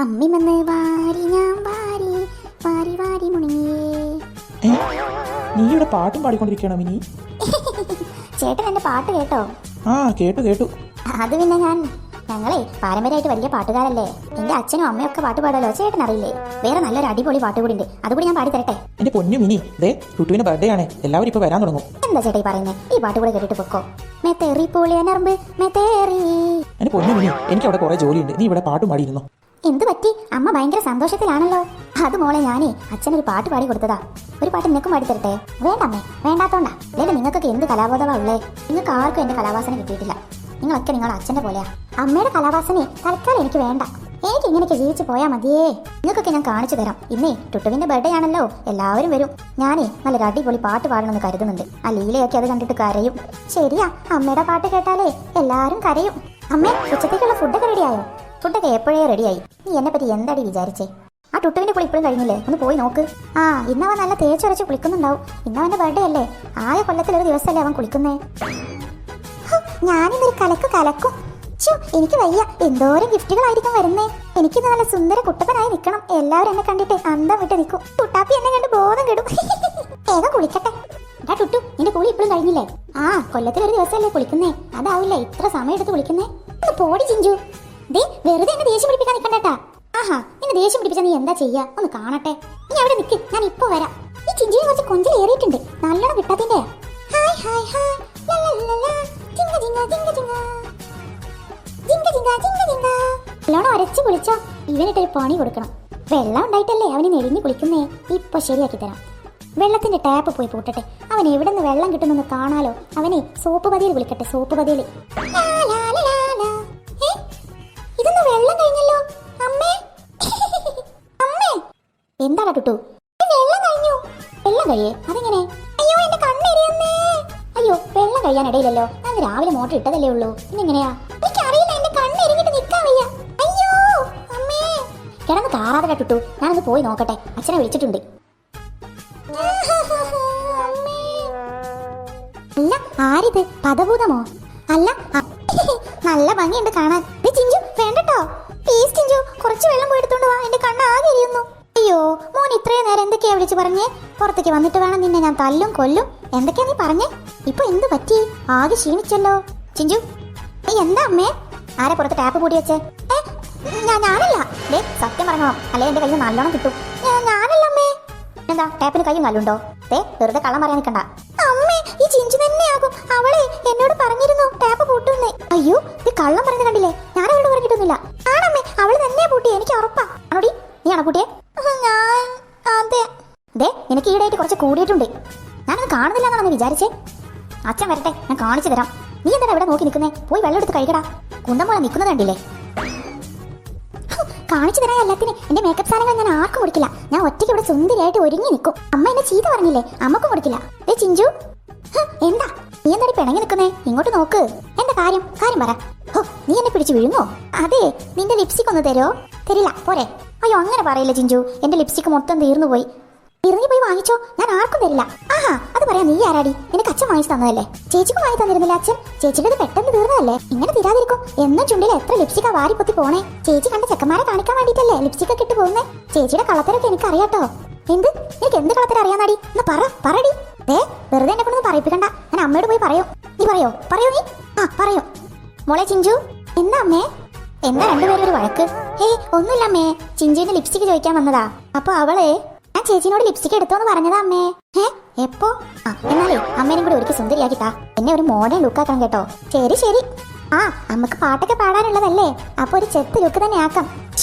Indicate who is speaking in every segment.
Speaker 1: അമ്മി വന്ന് വാരി ഞാൻ വാരി വാരി വാരി മുണിയേ.
Speaker 2: നീ ഇവിടെ പാട്ടും പാടിക്കൊണ്ടിരിക്കണോ മിനി?
Speaker 1: ചേട്ടൻ എന്റെ പാട്ട് കേട്ടോ?
Speaker 2: ആ കേട്ടു കേട്ടു.
Speaker 1: അത് പിന്നെ ഞങ്ങളെ പാരമ്പര്യമായിട്ട് വലിയ പാട്ടുകാരല്ലേ. എന്റെ അച്ഛനും അമ്മയും ഒക്കെ പാട്ട് പാടാലോ. ചേട്ടൻ അറിയില്ലേ? വേറെ നല്ലൊരു അടിപൊളി പാട്ട് കൂടി ഉണ്ട്, അതുകൂടി ഞാൻ പാടി തരട്ടെ?
Speaker 2: എന്റെ പൊന്നു മിനി, ദേ ടുട്ടുവിന്റെ ബർത്ത്ഡേ ആണ്, എല്ലാവരും ഇപ്പൊ വരാൻ തുടങ്ങും.
Speaker 1: എന്താ ചേട്ടാ ഈ പറയുന്നേ? ഈ പാട്ട് കൂടെ കേട്ടിട്ട് പൊക്കോ. മെത്തേറി പൊളിയനർമ്പ് മെത്തേറി.
Speaker 2: എന്റെ പൊന്നു മിനി, എനിക്ക് അവിടെ കുറെ ജോലിയുണ്ട്, നീ ഇവിടെ പാട്ടും പാടിയിരുന്നു.
Speaker 1: എന്ത് പറ്റി? അമ്മ ഭയങ്കര സന്തോഷത്തിലാണല്ലോ. അത് മോളെ ഞാനേ അച്ഛനൊരു പാട്ട് പാടി കൊടുത്തതാ. ഒരു പാട്ട് നിനക്കും പാടി തരട്ടെ? വേണ്ടമ്മേ, വേണ്ടാത്തോണ്ടാ. അല്ലെ നിങ്ങൾക്കൊക്കെ എന്ത് കലാബോധമാ ഉള്ളേ? നിങ്ങൾക്ക് ആർക്കും എന്റെ കലാവാസന കിട്ടിയിട്ടില്ല. നിങ്ങളൊക്കെ നിങ്ങളുടെ അച്ഛന്റെ പോലെയാ. അമ്മയുടെ കലാവാസനെ തൽക്കാലം എനിക്ക് വേണ്ട. എനിക്ക് ഇങ്ങനെയൊക്കെ ജീവിച്ചു പോയാ മതിയേ. നിങ്ങൾക്കൊക്കെ ഞാൻ കാണിച്ചു തരാം. ഇന്നേ ടുട്ടുവിന്റെ ബർത്ത്ഡേ ആണല്ലോ, എല്ലാവരും വരും. ഞാനേ നല്ലൊരു അടിപൊളി പാട്ട് പാടണമെന്ന് കരുതുന്നുണ്ട്. ആ ലീലയൊക്കെ അത് കണ്ടിട്ട് കരയും. ശരിയാ, അമ്മയുടെ പാട്ട് കേട്ടാലേ എല്ലാവരും കരയും. അമ്മേ, ഉച്ചത്തേക്കുള്ള ഫുഡൊക്കെ റെഡിയായോ? ഫുഡൊക്കെ എപ്പോഴേ റെഡിയായി. നീ എന്നെ പറ്റി എന്താടി വിചാരിച്ചേ? ആ ടുട്ടുവിന്റെ കുളി ഇപ്പോഴും കഴിഞ്ഞില്ലേ? ഒന്ന് പോയി നോക്ക്. ആ, ഇന്നവൻ നല്ല തേച്ചൊരച്ച് കുളിക്കുന്നുണ്ടാവും. ഇന്നവന്റെ ബർത്ത്ഡേ അല്ലേ, ആകെ കൊല്ലത്തിലൊരു ദിവസമല്ലേ അവൻ കുളിക്കുന്നേ. ഞാനിന്നൊരു കലക്കും. എനിക്ക് വയ്യ, എന്തോരം ഗിഫ്റ്റുകളായിരിക്കും വരുന്നേ. എനിക്കിന്ന് നല്ല സുന്ദര കുട്ടപ്പനായി നിൽക്കണം. എല്ലാവരും എന്നെ കണ്ടിട്ട് അന്തം വിട്ട് നിൽക്കും. കുട്ടാപ്പി എന്നെ കണ്ട് ബോധം കെടും. വേഗം കുളിക്കട്ടെ. എടാ ടുട്ടു, നിന്റെ കുളി ഇപ്പോഴും കഴിഞ്ഞില്ലേ? ആ, കൊല്ലത്തിലൊരു ദിവസമല്ലേ കുളിക്കുന്നേ, അതാവില്ലേ ഇത്ര സമയം എടുത്ത് കുളിക്കുന്നേ. ഒന്ന് പോടി ചിഞ്ചു. ദേ, വെറുതെ എന്നെ ദേഷ്യം പിടിപ്പിക്കാൻ നിൽക്കണ്ടേട്ടാ. ആഹാ, നിന്നെ ദേഷ്യം പിടിപ്പിച്ചാൽ നീ എന്താ ചെയ്യാ? ഒന്ന് കാണട്ടെ. നീ അവിടെ നിൽക്ക്, ഞാൻ ഇപ്പൊ വരാം. ഈ ചിഞ്ചുവിനെ കുറച്ച് കൊഞ്ചൽ ഏറിയിട്ടുണ്ട്, നല്ലോണം കിട്ടാത്തിന്റെ. ഹായ് ഹായ് ഹായ് നല്ലോണം അരച്ച് കുളിച്ചോ. ഇവനിട്ടൊരു പണി കൊടുക്കണം. വെള്ളം ഉണ്ടായിട്ടല്ലേ അവന് നെളിഞ്ഞ് കുളിക്കുന്നേ. ഇപ്പൊ ശരിയാക്കി തരാം. വെള്ളത്തിന്റെ ടാപ്പ് പോയി പൂട്ടട്ടെ. അവൻ എവിടെ നിന്ന് വെള്ളം കിട്ടുമെന്ന് കാണാലോ. അവനെ സോപ്പ് പതിയിൽ വിളിക്കട്ടെ, സോപ്പ് പതിയിൽ. ഇതൊന്ന് വെള്ളം കഴിഞ്ഞല്ലോ. അമ്മേ അമ്മേ, എന്താടാ ടുട്ടു? വെള്ളം കഴിഞ്ഞു. വെള്ളം കഴിയേ? അതെങ്ങനെ? അയ്യോ, എന്റെ കണ്ണെരിയുന്നേ. അയ്യോ, വെള്ളം കഴിയാൻ ഇടയില്ലല്ലോ. ഞാൻ രാവിലെ മോട്ടർ ഇട്ടതല്ലേ ഉള്ളൂ. ഇന്നെങ്ങനെയാ? എനിക്കറിയില്ല, എന്റെ കണ്ണെരിഞ്ഞിട്ട് നിൽക്കാൻ വയ്യ. അയ്യോ അമ്മേ. കിടന്ന് കാറാതെ ടുട്ടു, ഞാനൊന്ന് പോയി നോക്കട്ടെ. അച്ഛനെ വിളിച്ചിട്ടുണ്ട്. അല്ല, ആരിത്? പദഭൂതമോ? അല്ല, നല്ല ഭംഗിയുണ്ട് കാണാൻ. ചിഞ്ചു വേണ്ടട്ടോ, പ്ലീസ് ചിഞ്ചു, കുറച്ച് വെള്ളം പോയി എടുത്തോണ്ട് വാ. എന്റെ കണ്ണ് ആകെ എരിയുന്നു. അയ്യോ മോൻ, ഇത്രയും നേരം എന്തൊക്കെയാ വിളിച്ചു പറഞ്ഞേ? പുറത്തേക്ക് വന്നിട്ട് വേണം നിന്നെ ഞാൻ തല്ലും കൊല്ലും. എന്തൊക്കെയാ നീ പറഞ്ഞേ? ഇപ്പൊ എന്ത് പറ്റി? ആകെ ക്ഷീണിച്ചല്ലോ. ചിഞ്ചു, എന്താ അമ്മേ? ആരെ പുറത്ത് ടാപ്പ് പൂട്ടി വെച്ചേ? ഞാനല്ല. സത്യം പറഞ്ഞോ, അല്ലെ എന്റെ കയ്യിൽ നല്ലോണം കിട്ടും. ഞാനല്ല അമ്മേ. എന്താ ടാപ്പിന് കയ്യും നല്ലുണ്ടോ? വെറുതെ കള്ളം പറയാൻ നിൽക്കണ്ട. അമ്മേ, ഈ ചിഞ്ചു തന്നെയാകും. അവളെ എന്നോട് പറഞ്ഞിരുന്നു ടാപ്പ് പൂട്ടുന്നേ. അയ്യോ, ഈ കള്ളം പറയുന്നത് കണ്ടില്ലേ? ഞാൻ അവളോട് പറഞ്ഞിട്ടൊന്നുമില്ല. ആണമ്മേ, അവള് തന്നെ പൂട്ടി, എനിക്ക് ഉറപ്പാ. ആണോടി? നീയാണോ പൂട്ടിയെ? അതെ. എനിക്ക് ഈടായിട്ട് കുറച്ച് കൂടിയിട്ടുണ്ട്. ഞാനത് കാണുന്നില്ല എന്നാണ് വിചാരിച്ചേ. അച്ഛൻ വരട്ടെ, ഞാൻ കാണിച്ചു തരാം. നീ എന്താ ഇവിടെ നോക്കി നിൽക്കുന്നേ? പോയി വെള്ളം എടുത്ത് കഴിക്കടാ. കുന്തം പോലെ നിൽക്കുന്നത് കണ്ടില്ലേ? കാണിച്ചു തരാൻ എല്ലാത്തിനും എന്റെ മേക്കപ്പ് സാധനങ്ങൾ ഞാൻ ആർക്കും കൊടുക്കില്ല. ഞാൻ ഒറ്റയ്ക്ക് ഇവിടെ സുന്ദരിയായിട്ട് ഒരുങ്ങി നിൽക്കും. അമ്മ എന്നെ ചീത്ത പറഞ്ഞില്ലേ, അമ്മക്കും കൊടുക്കില്ല. ചിഞ്ചു, എന്താ നീ എന്താടി പിണങ്ങി നിൽക്കുന്നേ? ഇങ്ങോട്ട് നോക്ക്. എന്താ കാര്യം പറ. നീ എന്നെ പിടിച്ച് വിഴുങ്ങോ? അതെ, നിന്റെ ലിപ്സ്റ്റിക് ഒന്ന് തരോ? തരില്ല, പോരെ? അയ്യോ, അങ്ങനെ പറയില്ല ചിഞ്ചു. എന്റെ ലിപ്സ്റ്റിക് മൊത്തം തീർന്നു പോയി. പോയി വാങ്ങിച്ചോ, ഞാൻ ആർക്കും തരില്ല. ആഹാ, അത് പറയാ നീ ആരാടി? എനിക്ക് അച്ഛൻ വാങ്ങിച്ചു തന്നതല്ലേ. ചേച്ചിക്കും വാങ്ങി തന്നിരുന്നില്ല അച്ഛൻ? ചേച്ചിയുടെ പെട്ടെന്ന് തീർന്നതല്ലേ. ഇങ്ങനെ തീരാതിരിക്കും. എന്നും ചുണ്ടിൽ എത്ര ലിപ്സ്റ്റിക്കാ വാരി പൊത്തി പോണേ. ചേച്ചി കണ്ട ചെക്കന്മാരെ കാണിക്കാൻ വേണ്ടിട്ടല്ലേ ലിപ്സ്റ്റിക് ഒക്കെ ഇട്ട് പോകുന്നേ. ചേച്ചിയുടെ കളത്തരൊക്കെ എനിക്ക് അറിയാട്ടോ. എനിക്ക് എന്ത് കളത്തരം അറിയാന്നാടി? എന്നാ പറടി. വെറുതെ എന്നെ കൊണ്ടൊന്നും പറയിപ്പിക്കണ്ട. ഞാൻ അമ്മയോട് പോയി പറയോ. നീ പറയോ നീ? ആ, പറയോ. മോളെ ചിഞ്ചു. എന്താ അമ്മേ? എന്താ രണ്ടുപേരും ഒരു വഴക്ക്? ഒന്നുമില്ല അമ്മേ, ചിഞ്ചുവിന്റെ ലിപ്സ്റ്റിക് ചോദിക്കാൻ വന്നതാ. അപ്പൊ അവളെ ഞാൻ ചേച്ചിനോട് ലിപ്സ്റ്റിക് എടുത്തോന്ന് പറഞ്ഞതാ അമ്മേ. എപ്പോ? എന്നാലേ അമ്മേനും കൂടി ഒരിക്കൽ സുന്ദരിയാക്കിട്ടാ. എന്നെ ഒരു മോഡേൺ ലുക്കാക്കണം കേട്ടോ. ശരി. ആ, അമ്മക്ക് പാട്ടൊക്കെ പാടാനുള്ളതല്ലേ, അപ്പൊ ഒരു ചെത്ത് ലുക്ക് തന്നെ ആക്കാം.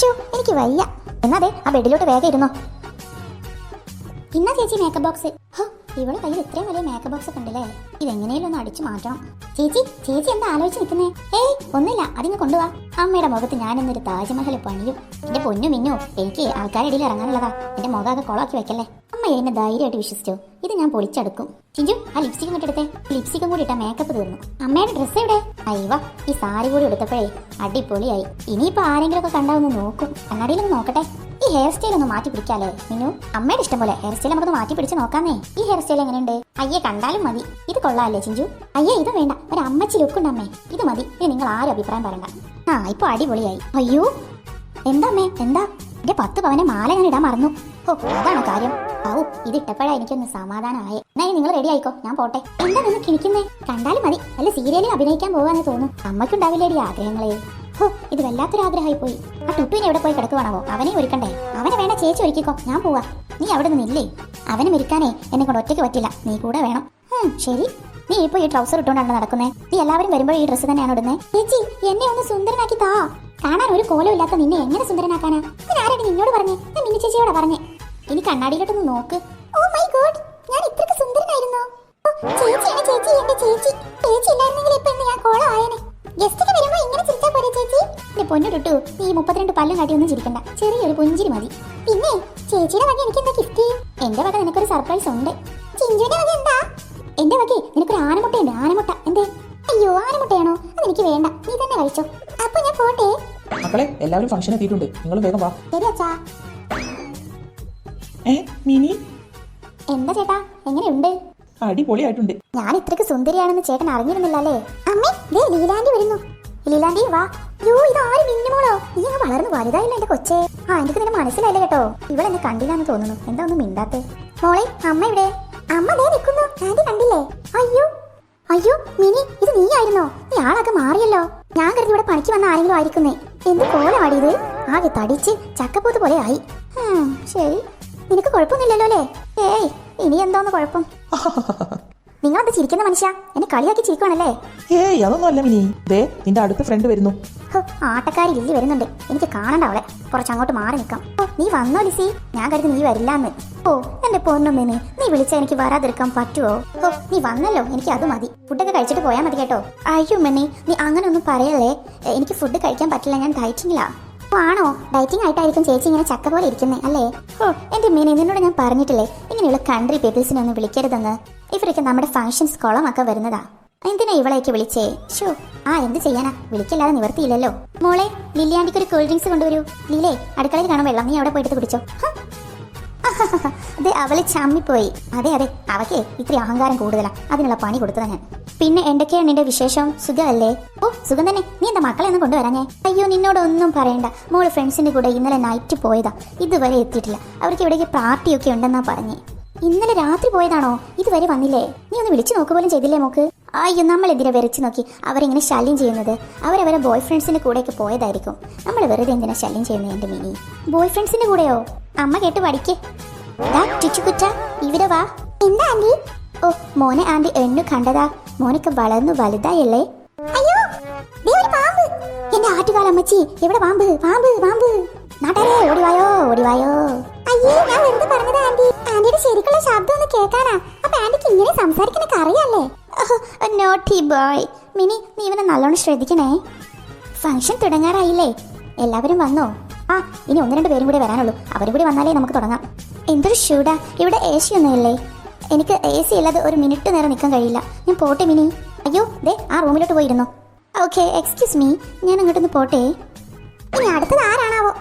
Speaker 1: എനിക്ക് വയ്യ. എന്നാതെ ആ ബെഡിലോട്ട് വേഗം ഇരുന്നോ. ഇന്നാ ചേച്ചി മേക്കപ്പ് ബോക്സ്. ഇവളെ കയ്യിൽ ഇത്രയും വലിയ മേക്കപ്പ് ബോക്സ് ഒക്കെ ഉണ്ടല്ലേ. ഇതെങ്ങനെയും ഒന്ന് അടിച്ചു മാറ്റണം. ചേച്ചി എന്താ ആലോചിച്ച് നിൽക്കുന്നേ? ഒന്നുമില്ല, അതിങ്ങ് കൊണ്ടുപോവാ. അമ്മയുടെ മുഖത്ത് ഞാൻ എന്നൊരു താജ്മഹൽ പണിയും. എന്റെ പൊന്നു മിന്നു, എനിക്ക് ആൾക്കാരുടെ ഇടയിൽ ഇറങ്ങാനുള്ളതാ. എന്റെ മുഖമൊക്കെ കൊളാക്കി വെക്കല്ലേ. അമ്മ എന്നെ ധൈര്യമായിട്ട് വിശ്വസിച്ചോ. ഇത് ഞാൻ പൊളിച്ചെടുക്കും. ചിഞ്ചു, ആ ലിപ്സ്റ്റിക്കും ഇട്ടെടുത്തേ. ലിപ്സ്റ്റിക്കും കൂടി ഇട്ടാ മേക്കപ്പ് തീർന്നു. അമ്മയുടെ ഡ്രസ്സ് എവിടെ? അയ്യവ, ഈ സാരി കൂടി എടുത്തപ്പോഴേ അടിപൊളിയായി. ഇനിയിപ്പോ ആരെങ്കിലും ഒക്കെ കണ്ടാവുന്ന നോക്കും. കണ്ണാടിയിലൊന്ന് നോക്കട്ടെ. ഈ ഹെയർ സ്റ്റൈൽ ഒന്ന് മാറ്റി പിടിക്കാലേ മിന്നു? അമ്മയുടെ ഇഷ്ടം പോലെ ഹെയർ സ്റ്റൈൽ നമുക്കൊന്ന് മാറ്റി പിടിച്ച് നോക്കാന്നേ. ഈ ഹെയർ സ്റ്റൈൽ എങ്ങനെയുണ്ട്? അയ്യേ, കണ്ടാലും മതി. ഇത് കൊള്ളാല്ലേ ചിഞ്ചു? അയ്യേ, ഇത് വേണ്ട, ഒരു അമ്മച്ചി ലുക്കുണ്ട് അമ്മേ. ഇത് മതി. ഇത് നിങ്ങൾ ആരും അഭിപ്രായം പറയണ്ട. ഇപ്പൊ അടിപൊളിയായി. അയ്യോ, എന്താ അമ്മേ എന്താ? എന്റെ 10 പവനെ മാല ഞാൻ ഇടാൻ മറന്നു. ഓ അതാണ് കാര്യം. ഔ ഇത് ഇട്ടപ്പോഴാ എനിക്കൊന്ന് സമാധാനമായേ. എന്നാ നിങ്ങൾ റെഡി ആയിക്കോ, ഞാൻ പോട്ടെ. എന്താ നിന്ന് കിണിക്കുന്നേ? കണ്ടാലും മതി, അല്ല സീരിയലിൽ അഭിനയിക്കാൻ പോകാന്ന് തോന്നും. അമ്മയ്ക്കുണ്ടാവില്ലേടി ആഗ്രഹങ്ങളെ? ഹോ ഇത് വല്ലാത്തൊരാഗ്രഹമായി പോയി. ആ ടുട്ടുവിനെ എവിടെ പോയി കിടക്കുവാണോ? അവനെ ഒരുക്കണ്ടേ? അവനെ വേണ ചേച്ചി ഒരുക്കിക്കോ, ഞാൻ പോവാ. നീ അവിടെ നിന്നില്ലേ? അവനെ ഒരുക്കാനേ എന്നെ കൊണ്ട് ഒറ്റയ്ക്ക് പറ്റില്ല, നീ കൂടെ വേണം. ശരി. നീ ഇപ്പൊ ഈ ട്രൗസർ ഇട്ടുകൊണ്ടാണ് നടക്കുന്നേ? നീ എല്ലാവരും വരുമ്പോൾ ഈ ഡ്രസ്സ് തന്നെയാണ് ഇടുന്നത്? ചേച്ചി എന്നെ ഒന്ന് സുന്ദരനാക്കി താ. കാണാൻ ഒരു കോലം ഇല്ലാത്ത നിന്നെ എങ്ങനെ സുന്ദരനാക്കാനാ? ഞാൻ ആരാണ് നിന്നോട് പറഞ്ഞേ? ഞാൻ മിനി ചേച്ചിയോടെ പറഞ്ഞേ. ഇനി കണ്ണാടിയിലോട്ടൊന്ന് നോക്ക്. ഓ മൈ ഗോഡ്, ഞാൻ ഇത്രക്ക് സുന്ദരനായിരുന്നോ? ചേച്ചിയാണ് ചേച്ചി, എന്റെ ചേച്ചി. ചേച്ചി ഇല്ലായിരുന്നെങ്കിൽ ഇപ്പൊ ഇന്ന് ഞാൻ കോളം ആയേനെ. ഗസ്റ്റൊക്കെ വരുമ്പോ ഇങ്ങനെ ചിരിച്ചാ പോരെ ചേച്ചി? എന്റെ പൊന്നു ടുട്ടു, നീ 32 പല്ലും കാട്ടി ഒന്നും ചിരിക്കണ്ട, ചെറിയൊരു പുഞ്ചിരി മതി. പിന്നെ ചേച്ചിയുടെ വക എനിക്ക് എന്താ ഗിഫ്റ്റ്? എന്റെ വക നിനക്കൊരു സർപ്രൈസ് ഉണ്ട്. ചിഞ്ചുവിന്റെ വക എന്താ? എന്റെ വകെ നിനക്കൊരു ആനമുട്ടയുണ്ട്. ആനമുട്ട. എന്തേ? അയ്യോ ആനമുട്ടയാണോ? അതെനിക്ക് വേണ്ട, നീ തന്നെ കഴിച്ചോ. അപ്പൊ ഞാൻ പോട്ടെ.
Speaker 2: മക്കളെ എല്ലാവരും ഫംഗ്ഷൻ എത്തിയിട്ടുണ്ട്, നിങ്ങൾ വേഗം വാ.
Speaker 1: ശരി അച്ഛാ.
Speaker 2: മിനി
Speaker 1: എന്താ ചേട്ടാ, എങ്ങനെയുണ്ട്?
Speaker 2: അടിപൊളിയായിട്ടുണ്ട്.
Speaker 1: ഞാൻ ഇത്രക്ക് സുന്ദരിയാണെന്ന് ചേട്ടൻ അറിഞ്ഞിരുന്നില്ലല്ലേ? അമ്മേ ദേ ലീലാന്റി വരുന്നു. ലീലാന്റി വാ. യോ ഇത് ആര് മിന്നുമോളോ? നീ അങ്ങ് വളർന്നു വലുതായില്ല എന്റെ കൊച്ചേ. എനിക്ക് നിന്നെ മനസ്സിലായില്ല കേട്ടോ. ഇവളെന്നെ കണ്ടില്ലാന്ന് തോന്നുന്നു. എന്താ ഒന്നും മിണ്ടാത്തെ? മോളെ അമ്മ ഇവിടെ. അമ്മ ദേ നിൽക്കുന്നു, ആന്റി കണ്ടില്ലേ? അയ്യോ അയ്യോ മിനി, ഇത് നീ ആയിരുന്നോ? നീ ആളൊക്കെ മാറിയല്ലോ. ഞാൻ കരുതി ഇവിടെ പണിക്ക് വന്ന ആരെങ്കിലും ആയിരിക്കുന്നേ. എന്ത് കോലമാടിയത്? ആകെ തടിച്ച് ചക്കപ്പൂത്ത് പോലെ ആയി. ശരി, നിനക്ക് കുഴപ്പമൊന്നുമില്ലല്ലോ അല്ലേ? ഏയ് ഇനി എന്തോന്ന് കുഴപ്പം? നിങ്ങളെന്താ ചിരിക്കുന്ന മനുഷ്യ? എന്നെ കളിയാക്കി ചിരിക്കുവാണല്ലേ?
Speaker 2: ഏയ് അതൊന്നും അല്ല മിനി. ദേ നിന്റെ അടുത്ത ഫ്രണ്ട് വരുന്നു.
Speaker 1: ആട്ടക്കാരി ലില്ലി വരുന്നുണ്ട്. എനിക്ക് കാണണ്ട അവളെ. കുറച്ച് അങ്ങോട്ട് മാറി നിൽക്കാം. ഓ നീ വന്നോ ലിസി? ഞാൻ കരുതി നീ വരില്ലാന്ന്. ഓ എന്റെ പൊന്നുമ്മേനെ, നീ വിളിച്ചാ എനിക്ക് വരാതിരിക്കാൻ പറ്റുമോ? ഓ നീ വന്നല്ലോ, എനിക്ക് അത് മതി. ഫുഡൊക്കെ കഴിച്ചിട്ട് പോയാൽ മതി കേട്ടോ. അയ്യോ മെന്നെ, നീ അങ്ങനെ ഒന്നും പറയല്ലേ. എനിക്ക് ഫുഡ് കഴിക്കാൻ പറ്റില്ല, ഞാൻ ഡയറ്റിങ്ങിലാ. ആണോ? ഡയറ്റിംഗ് ആയിട്ടായിരിക്കും ചേച്ചി ഇങ്ങനെ ചക്ക പോലെ ഇരിക്കുന്നേ അല്ലേ? ഓ എന്റെ മീനെ, നിന്നോട് ഞാൻ പറഞ്ഞിട്ടില്ലേ ഇങ്ങനെയുള്ള കൺട്രി പീപ്പിൾസിനെ ഒന്നും വിളിക്കരുതെന്ന്. ഇവരൊക്കെ നമ്മുടെ ഫംഗ്ഷൻസ് കുളമൊക്കെ വരുന്നതാ. എന്തിനാ ഇവളെയൊക്കെ വിളിച്ചേ? ഷോ എന്ത് ചെയ്യാനാ, വിളിക്കല്ലാതെ നിവർത്തിയില്ലല്ലോ. മോളെ ലില്ലിയാണ്ടിക്ക് ഒരു കൂൾ ഡ്രിങ്ക്സ് കൊണ്ടുവരൂ. ലീലേ അടുക്കളയിൽ കാണും വെള്ളം, നീ അവിടെ പോയിട്ട് കുടിച്ചോ. അതെ അവള് ചമ്മിപ്പോയി. അതെ അതെ, അവക്കേ ഇത്തിരി അഹങ്കാരം കൂടുതലാ, അതിനുള്ള പണി കൊടുത്തതാ ഞാൻ. പിന്നെ എന്തൊക്കെയാണ് നിന്റെ വിശേഷം? സുഖമല്ലേ? ഓ സുഖം തന്നെ. നീ എന്താ മക്കളെ ഒന്നും കൊണ്ടുവരാഞ്ഞേ? അയ്യോ നിന്നോടൊന്നും പറയണ്ട. മോള് ഫ്രണ്ട്സിന്റെ കൂടെ ഇന്നലെ നൈറ്റ് പോയതാ, ഇതുവരെ എത്തിയിട്ടില്ല. അവർക്ക് ഇവിടേക്ക് പാർട്ടിയൊക്കെ ഉണ്ടെന്നാ പറഞ്ഞേ. ഇന്നലെ രാത്രി പോയതാണോ? ഇതുവരെ വന്നില്ലേ? നീ ഒന്ന് വിളിച്ചു നോക്കുക പോലും ചെയ്തില്ലേ മോക്ക്? അയ്യോ നമ്മൾ എന്തിനാ വെറിച്ച് നോക്കി അവരെങ്ങനെ ശല്യം ചെയ്യുന്നത്? അവരവരെ ബോയ് ഫ്രണ്ട്സിന്റെ കൂടെയൊക്കെ പോയതായിരിക്കും. നമ്മൾ വെറുതെ എന്തിനാ ശല്യം ചെയ്യുന്നത് എന്റെ മിനി? ബോയ് ഫ്രണ്ട്സിന്റെ കൂടെയോ? അമ്മ കേട്ട് പഠിക്കേ. ചുച്ചുകുറ്റ ഇവിടെ വാ. എന്താ ആന്റി? ഓ മോനെ ആന്റി എണ്ണു കണ്ടതാ. മോനൊക്കെ വളർന്നു വലുതായല്ലേ? അയ്യോ പാമ്പ്. എന്റെ ആറ്റുകാലമ്മച്ചി, എവിടെ പാമ്പ്? പാമ്പ് പാമ്പ്. നാട്ടാരെ ഓടിവായോ ഓടിവായോ. അയ്യേ ഞാൻ വെറുതെ പറഞ്ഞതാ ആന്റി. ആന്റിയുടെ ശരിക്കുള്ള ശബ്ദം ഒന്ന് കേൾക്കാനാ. അപ്പൊ ആന്റിക്ക് ഇങ്ങനെ സംസാരിക്കാനൊക്കെ അറിയാല്ലേ? Naughty boy. മിനി നീ ഇവനെ നല്ലോണം ശ്രദ്ധിക്കണേ. ഫംഗ്ഷൻ തുടങ്ങാറായില്ലേ? എല്ലാവരും വന്നോ? ഇനി 1-2 പേരും കൂടെ വരാനുള്ളൂ. അവരും കൂടി വന്നാലേ നമുക്ക് തുടങ്ങാം. എന്തൊരു ഷൂടാ, ഇവിടെ എ സി ഒന്നുമില്ലേ? എനിക്ക് എ സി ഇല്ലാതെ ഒരു മിനിറ്റ് നേരം നിൽക്കാൻ കഴിയില്ല. ഞാൻ പോട്ടെ മിനി. അയ്യോ ദേ ആ റൂമിലോട്ട് പോയിരുന്നു. ഓക്കെ എക്സ്ക്യൂസ് മീ, ഞാൻ അങ്ങോട്ടൊന്ന് പോട്ടെ. ഇനി അടുത്തത് ആരാണാവോ?